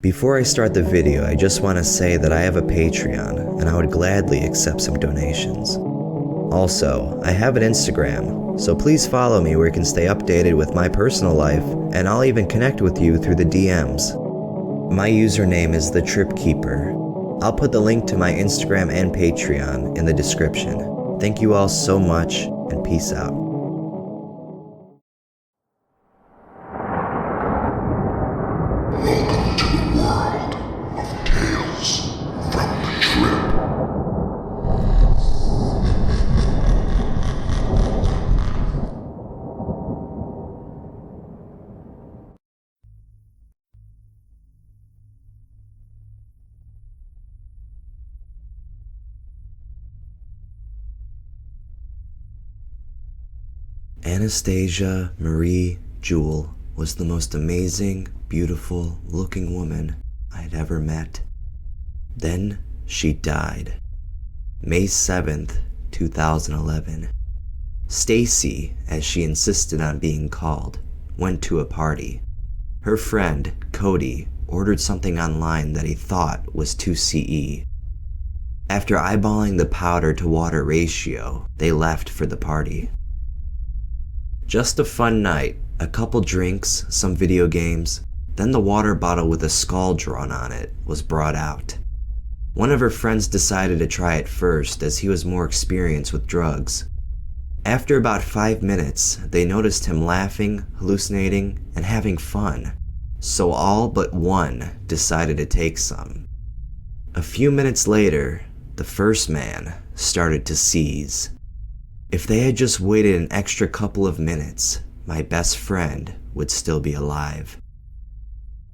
Before I start the video, I just want to say that I have a Patreon, and I would gladly accept some donations. Also, I have an Instagram, so please follow me where you can stay updated with my personal life, and I'll even connect with you through the DMs. My username is The Trip Keeper. I'll put the link to my Instagram and Patreon in the description. Thank you all so much, and peace out. Welcome to the world of Tales from the Trip. Anastasia Marie Jewell was the most amazing, beautiful looking woman I'd ever met. Then she died. May 7th, 2011. Stacy, as she insisted on being called, went to a party. Her friend, Cody, ordered something online that he thought was 2CE. After eyeballing the powder to water ratio, they left for the party. Just a fun night, a couple drinks, some video games, then the water bottle with a skull drawn on it was brought out. One of her friends decided to try it first as he was more experienced with drugs. After about 5 minutes, they noticed him laughing, hallucinating, and having fun, so all but one decided to take some. A few minutes later, the first man started to seize. If they had just waited an extra couple of minutes, my best friend would still be alive.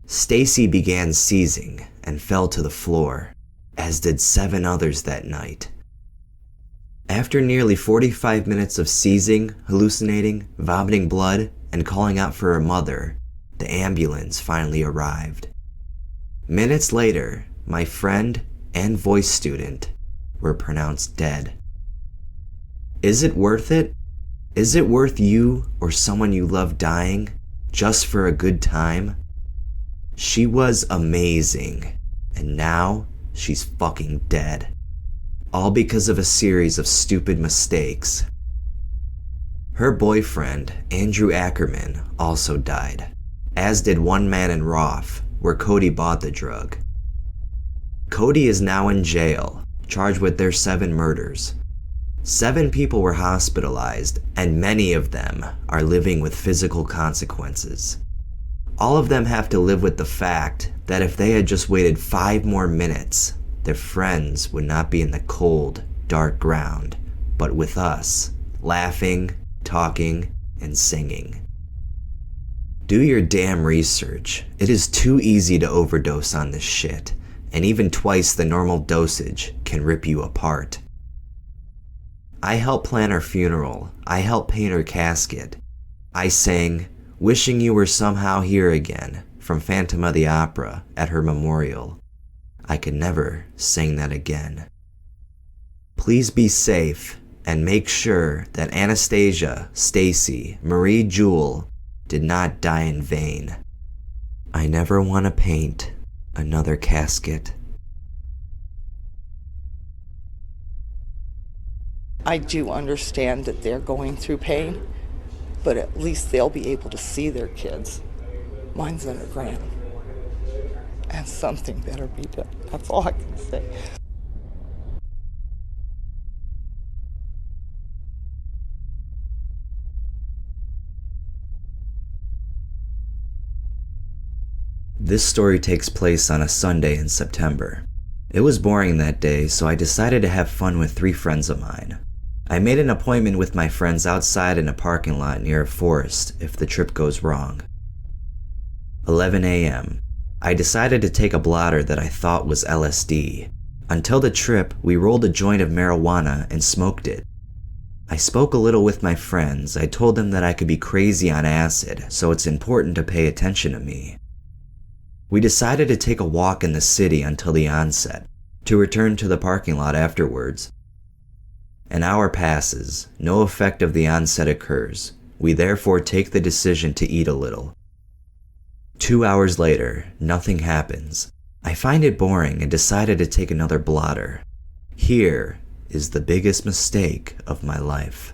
Stacy began seizing and fell to the floor, as did 7 others that night. After nearly 45 minutes of seizing, hallucinating, vomiting blood, and calling out for her mother, the ambulance finally arrived. Minutes later, my friend and voice student were pronounced dead. Is it worth it? Is it worth you or someone you love dying just for a good time? She was amazing, and now she's fucking dead. All because of a series of stupid mistakes. Her boyfriend, Andrew Ackerman, also died, as did one man in Roth, where Cody bought the drug. Cody is now in jail, charged with their 7 murders. 7 people were hospitalized, and many of them are living with physical consequences. All of them have to live with the fact that if they had just waited 5 more minutes, their friends would not be in the cold, dark ground, but with us, laughing, talking, and singing. Do your damn research. It is too easy to overdose on this shit, and even twice the normal dosage can rip you apart. I helped plan her funeral. I helped paint her casket. I sang "Wishing You Were Somehow Here Again" from Phantom of the Opera at her memorial. I could never sing that again. Please be safe and make sure that Anastasia Stacy Marie Jewell did not die in vain. I never want to paint another casket. I do understand that they're going through pain, but at least they'll be able to see their kids. Mine's underground. And something better be done. That's all I can say. This story takes place on a Sunday in September. It was boring that day, so I decided to have fun with 3 friends of mine. I made an appointment with my friends outside in a parking lot near a forest if the trip goes wrong. 11 a.m. I decided to take a blotter that I thought was LSD. Until the trip, we rolled a joint of marijuana and smoked it. I spoke a little with my friends. I told them that I could be crazy on acid, so it's important to pay attention to me. We decided to take a walk in the city until the onset, to return to the parking lot afterwards. An hour passes, no effect of the onset occurs. We therefore take the decision to eat a little. 2 hours later, nothing happens. I find it boring and decided to take another blotter. Here is the biggest mistake of my life.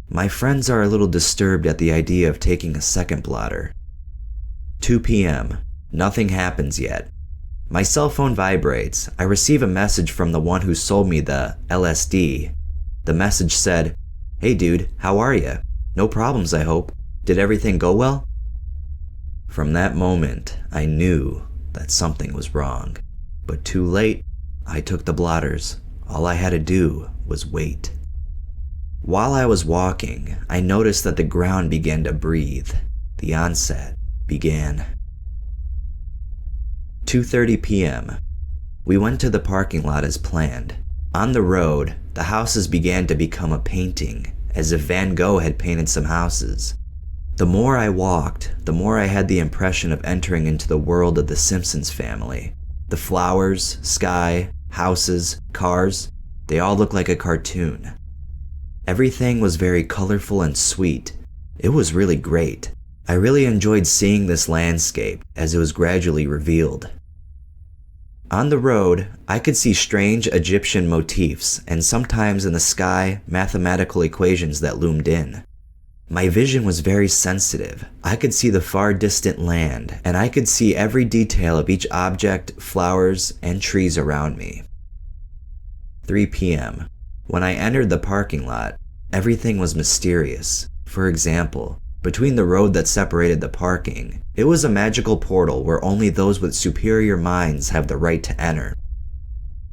My friends are a little disturbed at the idea of taking a second blotter. 2 p.m. Nothing happens yet. My cell phone vibrates. I receive a message from the one who sold me the LSD. The message said, "Hey dude, how are ya? No problems, I hope. Did everything go well?" From that moment, I knew that something was wrong. But too late, I took the blotters. All I had to do was wait. While I was walking, I noticed that the ground began to breathe. The onset began. 2:30 p.m. We went to the parking lot as planned. On the road, the houses began to become a painting, as if Van Gogh had painted some houses. The more I walked, the more I had the impression of entering into the world of the Simpsons family. The flowers, sky, houses, cars, they all looked like a cartoon. Everything was very colorful and sweet. It was really great. I really enjoyed seeing this landscape as it was gradually revealed. On the road, I could see strange Egyptian motifs and sometimes in the sky, mathematical equations that loomed in. My vision was very sensitive. I could see the far distant land, and I could see every detail of each object, flowers, and trees around me. 3 p.m. When I entered the parking lot, everything was mysterious. For example, between the road that separated the parking, it was a magical portal where only those with superior minds have the right to enter.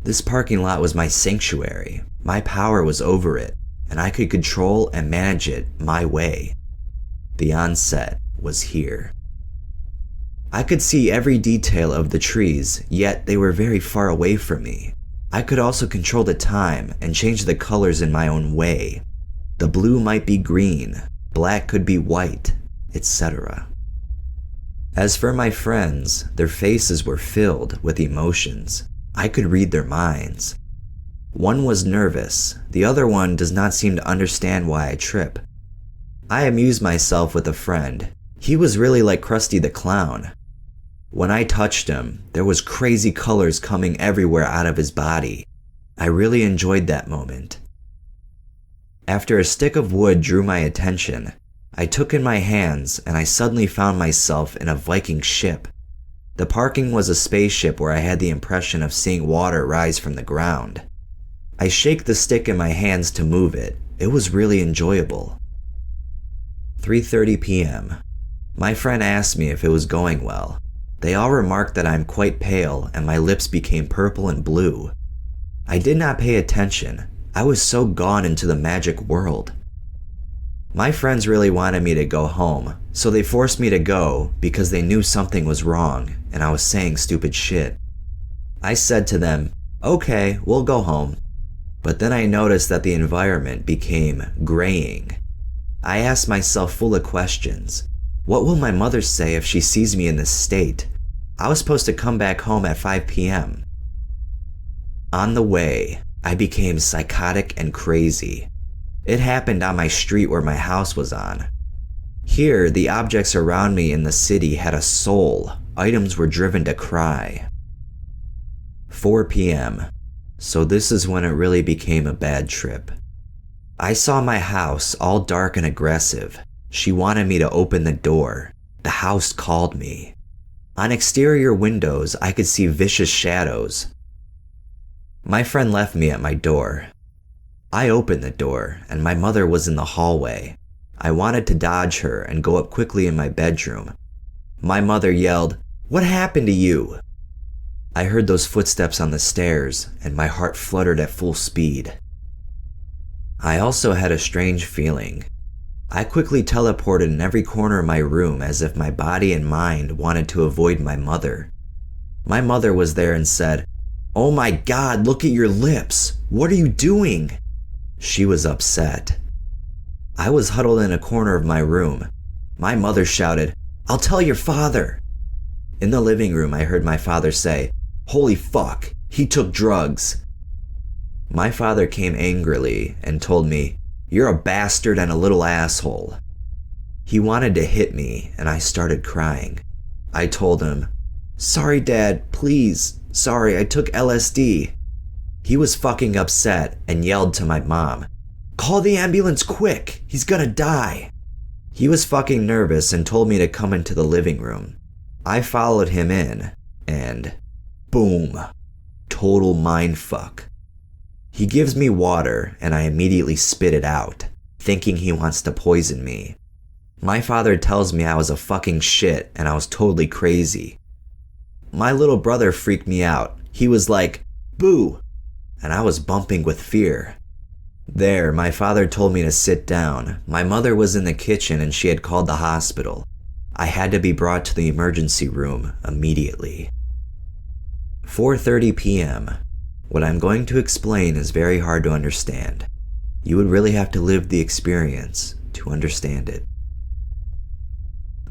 This parking lot was my sanctuary. My power was over it, and I could control and manage it my way. The onset was here. I could see every detail of the trees, yet they were very far away from me. I could also control the time and change the colors in my own way. The blue might be green, black could be white, etc. As for my friends, their faces were filled with emotions. I could read their minds. One was nervous, the other one does not seem to understand why I trip. I amused myself with a friend. He was really like Krusty the Clown. When I touched him, there was crazy colors coming everywhere out of his body. I really enjoyed that moment. After a stick of wood drew my attention, I took in my hands and I suddenly found myself in a Viking ship. The parking was a spaceship where I had the impression of seeing water rise from the ground. I shake the stick in my hands to move it. It was really enjoyable. 3:30 p.m. My friend asked me if it was going well. They all remarked that I'm quite pale and my lips became purple and blue. I did not pay attention. I was so gone into the magic world. My friends really wanted me to go home, so they forced me to go because they knew something was wrong and I was saying stupid shit. I said to them, "Okay, we'll go home." But then I noticed that the environment became graying. I asked myself full of questions. What will my mother say if she sees me in this state? I was supposed to come back home at 5 p.m. On the way, I became psychotic and crazy. It happened on my street where my house was on. Here, the objects around me in the city had a soul. Items were driven to cry. 4 p.m. So this is when it really became a bad trip. I saw my house all dark and aggressive. She wanted me to open the door. The house called me. On exterior windows, I could see vicious shadows. My friend left me at my door. I opened the door, and my mother was in the hallway. I wanted to dodge her and go up quickly in my bedroom. My mother yelled, "What happened to you?" I heard those footsteps on the stairs, and my heart fluttered at full speed. I also had a strange feeling. I quickly teleported in every corner of my room as if my body and mind wanted to avoid my mother. My mother was there and said, "Oh my God, look at your lips. What are you doing?" She was upset. I was huddled in a corner of my room. My mother shouted, "I'll tell your father." In the living room, I heard my father say, "Holy fuck, he took drugs." My father came angrily and told me, "You're a bastard and a little asshole." He wanted to hit me, and I started crying. I told him, "Sorry, Dad, please. Sorry, I took LSD." He was fucking upset and yelled to my mom, "Call the ambulance quick, he's gonna die." He was fucking nervous and told me to come into the living room. I followed him in, and boom, total mindfuck. He gives me water and I immediately spit it out, thinking he wants to poison me. My father tells me I was a fucking shit and I was totally crazy. My little brother freaked me out. He was like, "Boo!" and I was bumping with fear. There, my father told me to sit down. My mother was in the kitchen and she had called the hospital. I had to be brought to the emergency room immediately. 4:30 p.m. What I'm going to explain is very hard to understand. You would really have to live the experience to understand it.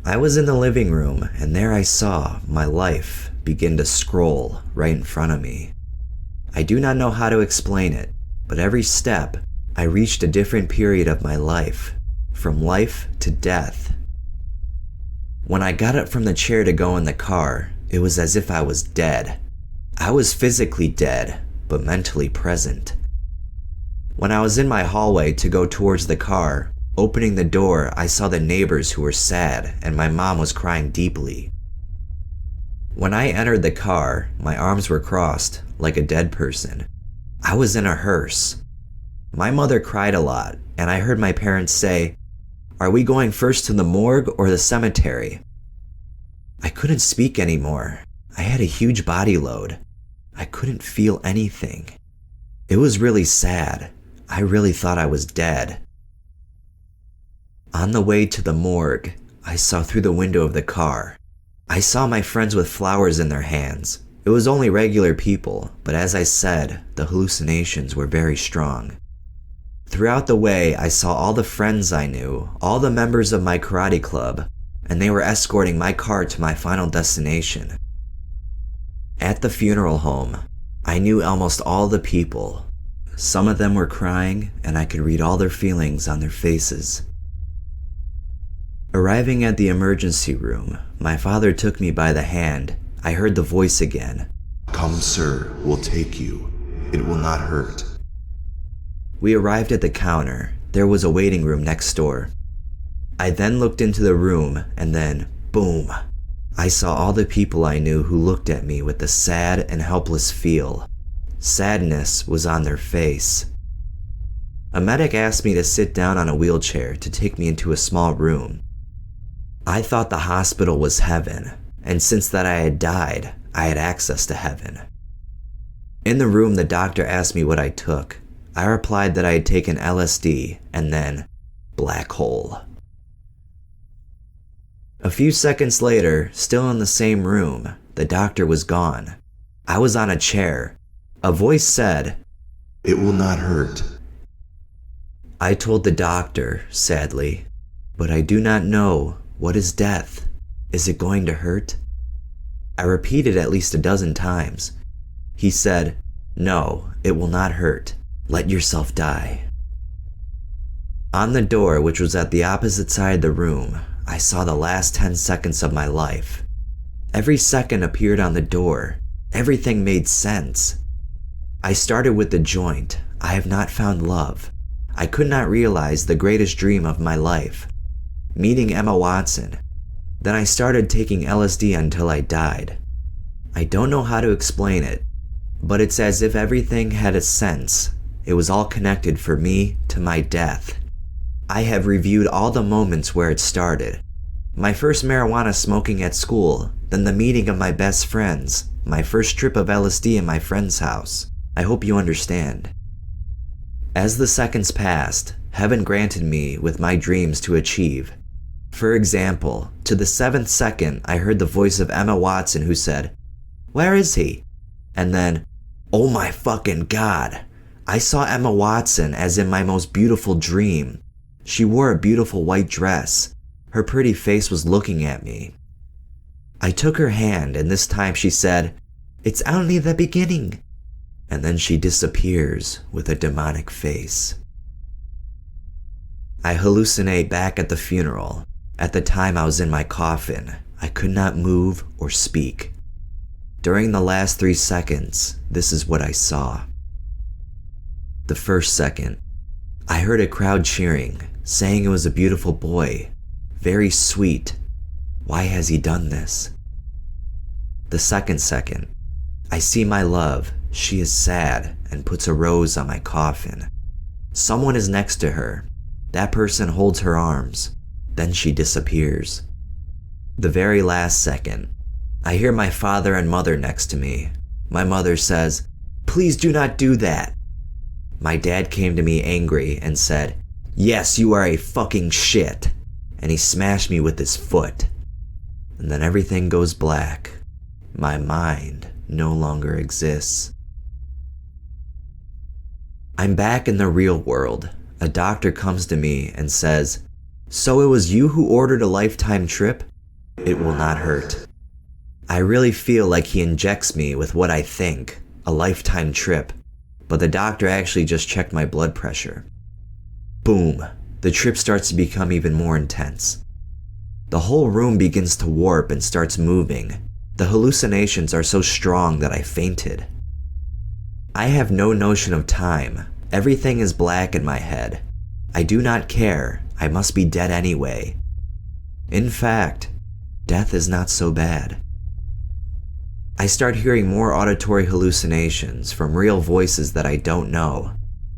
I was in the living room and there I saw my life begin to scroll right in front of me. I do not know how to explain it, but every step I reached a different period of my life, from life to death. When I got up from the chair to go in the car, it was as if I was dead. I was physically dead, but mentally present. When I was in my hallway to go towards the car, opening the door, I saw the neighbors who were sad and my mom was crying deeply. When I entered the car, my arms were crossed like a dead person. I was in a hearse. My mother cried a lot and I heard my parents say, "Are we going first to the morgue or the cemetery?" I couldn't speak anymore. I had a huge body load. I couldn't feel anything. It was really sad. I really thought I was dead. On the way to the morgue, I saw through the window of the car. I saw my friends with flowers in their hands. It was only regular people, but as I said, the hallucinations were very strong. Throughout the way, I saw all the friends I knew, all the members of my karate club, and they were escorting my car to my final destination. At the funeral home, I knew almost all the people. Some of them were crying, and I could read all their feelings on their faces. Arriving at the emergency room, my father took me by the hand. I heard the voice again. "Come, sir, we'll take you. It will not hurt." We arrived at the counter. There was a waiting room next door. I then looked into the room, and then, boom, I saw all the people I knew who looked at me with a sad and helpless feel. Sadness was on their face. A medic asked me to sit down on a wheelchair to take me into a small room. I thought the hospital was heaven, and since that I had died, I had access to heaven. In the room, the doctor asked me what I took. I replied that I had taken LSD, and then black hole. A few seconds later, still in the same room, the doctor was gone. I was on a chair. A voice said, "It will not hurt." I told the doctor, sadly, "But I do not know. What is death? Is it going to hurt?" I repeated at least a dozen times. He said, "No, it will not hurt. Let yourself die." On the door, which was at the opposite side of the room, I saw the last 10 seconds of my life. Every second appeared on the door. Everything made sense. I started with the joint. I have not found love. I could not realize the greatest dream of my life, meeting Emma Watson. Then I started taking LSD until I died. I don't know how to explain it, but it's as if everything had a sense. It was all connected for me to my death. I have reviewed all the moments where it started. My first marijuana smoking at school, then the meeting of my best friends, my first trip of LSD in my friend's house. I hope you understand. As the seconds passed, heaven granted me with my dreams to achieve. For example, to the 7th second, I heard the voice of Emma Watson who said, "Where is he?" And then, oh my fucking God, I saw Emma Watson as in my most beautiful dream. She wore a beautiful white dress. Her pretty face was looking at me. I took her hand and this time she said, "It's only the beginning." And then she disappears with a demonic face. I hallucinate back at the funeral. At the time I was in my coffin. I could not move or speak. During the last 3 seconds, this is what I saw. The first second, I heard a crowd cheering, saying it was a beautiful boy, very sweet. Why has he done this? The second, I see my love. She is sad and puts a rose on my coffin. Someone is next to her. That person holds her arms. Then she disappears. The very last second, I hear my father and mother next to me. My mother says, "Please do not do that." My dad came to me angry and said, "Yes, you are a fucking shit." And he smashed me with his foot. And then everything goes black. My mind no longer exists. I'm back in the real world. A doctor comes to me and says, "So it was you who ordered a lifetime trip? It will not hurt." I really feel like he injects me with what I think, a lifetime trip, but the doctor actually just checked my blood pressure. Boom, the trip starts to become even more intense. The whole room begins to warp and starts moving. The hallucinations are so strong that I fainted. I have no notion of time. Everything is black in my head. I do not care. I must be dead anyway. In fact, death is not so bad. I start hearing more auditory hallucinations from real voices that I don't know.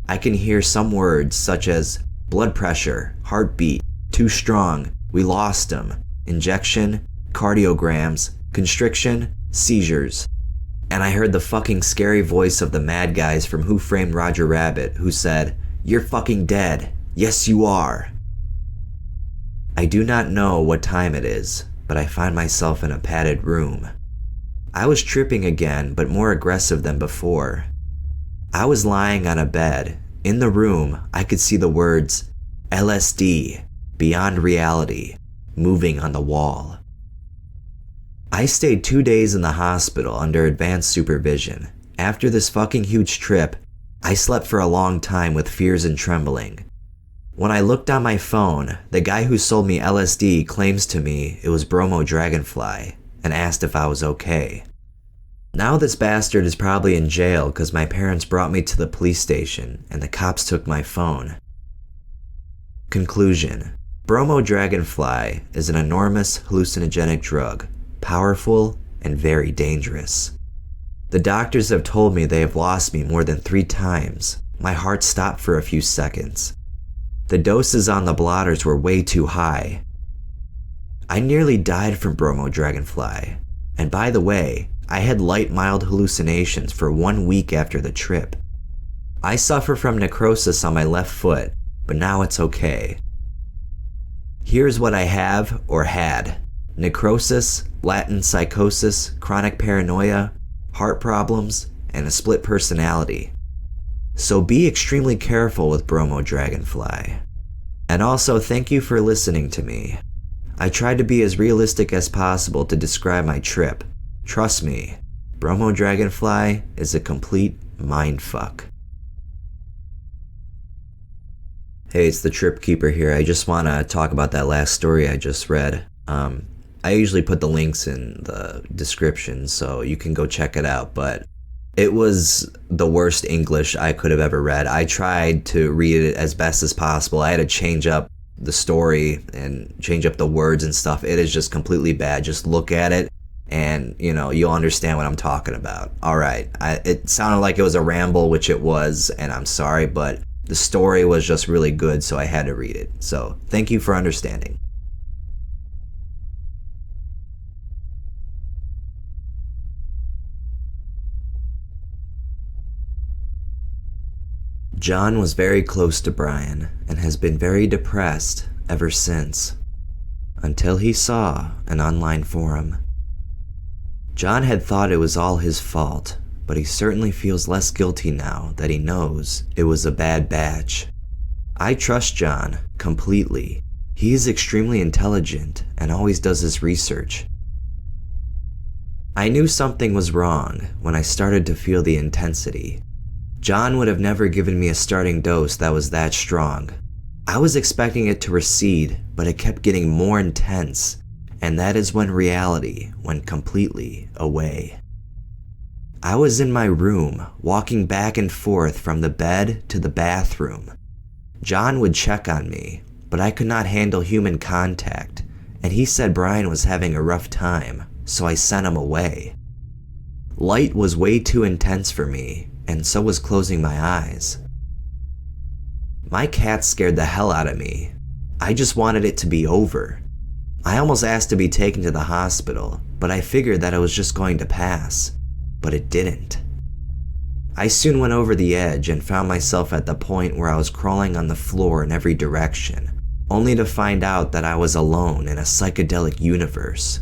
I can hear some words such as blood pressure, heartbeat, too strong, we lost him, injection, cardiograms, constriction, seizures. And I heard the fucking scary voice of the mad guys from Who Framed Roger Rabbit who said, "You're fucking dead. Yes, you are." I do not know what time it is, but I find myself in a padded room. I was tripping again, but more aggressive than before. I was lying on a bed. In the room, I could see the words LSD, Beyond Reality, moving on the wall. I stayed 2 days in the hospital under advanced supervision. After this fucking huge trip, I slept for a long time with fears and trembling. When I looked on my phone, the guy who sold me LSD claims to me it was Bromo-DragonFLY and asked if I was okay. Now this bastard is probably in jail because my parents brought me to the police station and the cops took my phone. Conclusion: Bromo-DragonFLY is an enormous hallucinogenic drug, powerful and very dangerous. The doctors have told me they have lost me more than 3 times. My heart stopped for a few seconds. The doses on the blotters were way too high. I nearly died from Bromo-DragonFLY. And by the way, I had light mild hallucinations for 1 week after the trip. I suffer from necrosis on my left foot, but now it's okay. Here's what I have or had: necrosis, Latin psychosis, chronic paranoia, heart problems, and a split personality. So be extremely careful with Bromo-DragonFLY. And also thank you for listening to me. I tried to be as realistic as possible to describe my trip. Trust me, Bromo-DragonFLY is a complete mindfuck. Hey, it's the Trip Keeper here. I just want to talk about that last story I just read. I usually put the links in the description so you can go check it out, but it was the worst English I could have ever read. I tried to read it as best as possible. I had to change up the story and change up the words and stuff. It is just completely bad. Just look at it and, you'll understand what I'm talking about. All right. It sounded like it was a ramble, which it was, and I'm sorry, but the story was just really good, so I had to read it. So thank you for understanding. John was very close to Brian and has been very depressed ever since, until he saw an online forum. John had thought it was all his fault, but he certainly feels less guilty now that he knows it was a bad batch. I trust John completely. He is extremely intelligent and always does his research. I knew something was wrong when I started to feel the intensity. John would have never given me a starting dose that was that strong. I was expecting it to recede, but it kept getting more intense, and that is when reality went completely away. I was in my room, walking back and forth from the bed to the bathroom. John would check on me, but I could not handle human contact, and he said Brian was having a rough time, so I sent him away. Light was way too intense for me, and so was closing my eyes. My cat scared the hell out of me. I just wanted it to be over. I almost asked to be taken to the hospital, but I figured that it was just going to pass. But it didn't. I soon went over the edge and found myself at the point where I was crawling on the floor in every direction, only to find out that I was alone in a psychedelic universe.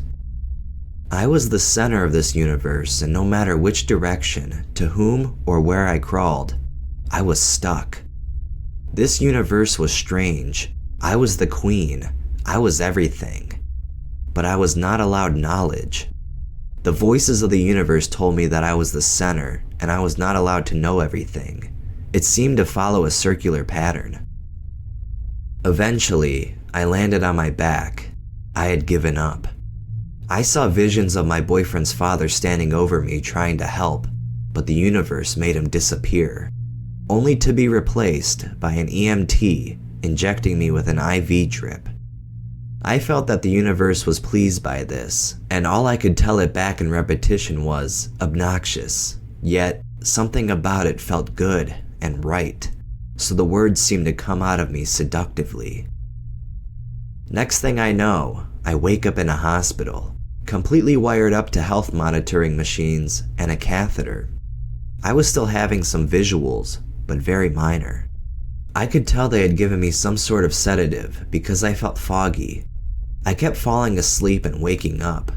I was the center of this universe, and no matter which direction, to whom, or where I crawled, I was stuck. This universe was strange. I was the queen. I was everything. But I was not allowed knowledge. The voices of the universe told me that I was the center, and I was not allowed to know everything. It seemed to follow a circular pattern. Eventually, I landed on my back. I had given up. I saw visions of my boyfriend's father standing over me trying to help, but the universe made him disappear, only to be replaced by an EMT injecting me with an IV drip. I felt that the universe was pleased by this, and all I could tell it back in repetition was obnoxious, yet something about it felt good and right, so the words seemed to come out of me seductively. Next thing I know, I wake up in a hospital, completely wired up to health monitoring machines and a catheter. I was still having some visuals, but very minor. I could tell they had given me some sort of sedative because I felt foggy. I kept falling asleep and waking up.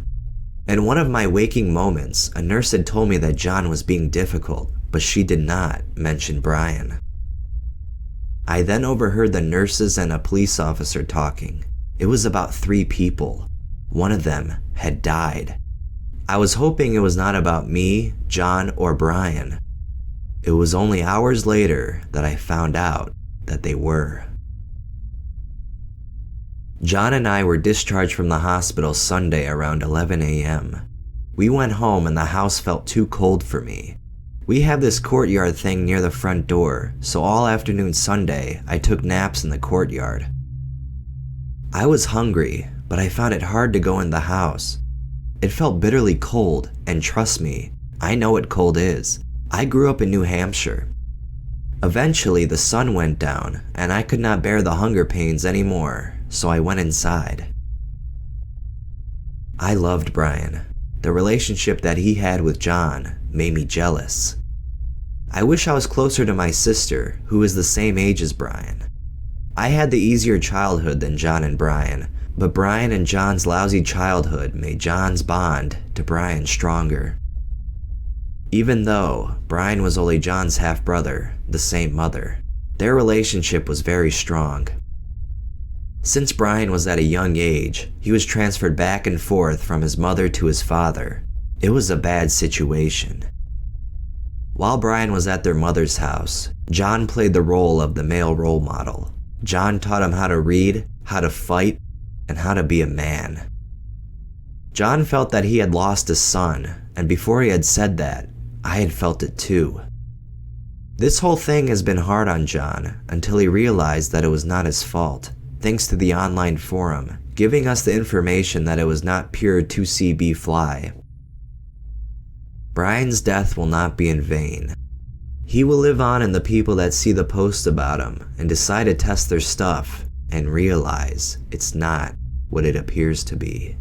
In one of my waking moments, a nurse had told me that John was being difficult, but she did not mention Brian. I then overheard the nurses and a police officer talking. It was about 3 people. One of them had died. I was hoping it was not about me, John, or Brian. It was only hours later that I found out that they were. John and I were discharged from the hospital Sunday around 11 a.m. We went home and the house felt too cold for me. We have this courtyard thing near the front door, so all afternoon Sunday I took naps in the courtyard. I was hungry, but I found it hard to go in the house. It felt bitterly cold, and trust me, I know what cold is. I grew up in New Hampshire. Eventually the sun went down, and I could not bear the hunger pains anymore, so I went inside. I loved Brian. The relationship that he had with John made me jealous. I wish I was closer to my sister, who is the same age as Brian. I had the easier childhood than John and Brian, but Brian and John's lousy childhood made John's bond to Brian stronger. Even though Brian was only John's half-brother, the same mother, their relationship was very strong. Since Brian was at a young age, he was transferred back and forth from his mother to his father. It was a bad situation. While Brian was at their mother's house, John played the role of the male role model. John taught him how to read, how to fight, and how to be a man. John felt that he had lost his son, and before he had said that, I had felt it too. This whole thing has been hard on John until he realized that it was not his fault, thanks to the online forum, giving us the information that it was not pure 2CB fly. Brian's death will not be in vain. He will live on in the people that see the post about him and decide to test their stuff and realize it's not what it appears to be.